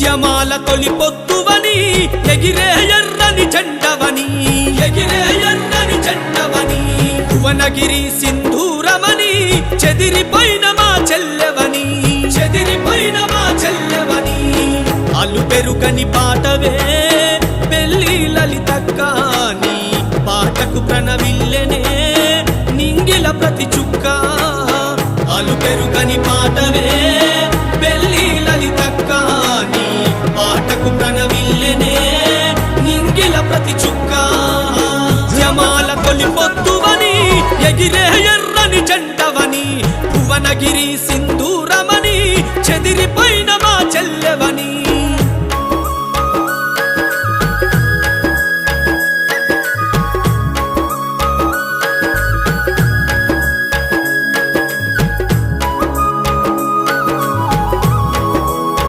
యమాల తొలి పొత్తువని ఎగిరే ఎర్రని జెండవని ఎగిరే ఎర్రని జెండవని భువనగిరి సింధూరమని చెదిరిపోయిన మా చెల్లెవని చెదిరిపోయిన మా చెల్లెవని అలు పెరుగని పాటవే పెళ్లి లలితక్కాని పాటకు ప్రణవిల్లెనే నింగిల ప్రతి చుక్క అలు పెరుగని పాటవే పెళ్లి లలితక్కాని పాటకు ప్రణవిల్లెనే నింగిల ప్రతి చుక్క యమాల తొలి పొత్తువని ఎగిరే ఎర్రని జెండవని భువనగిరి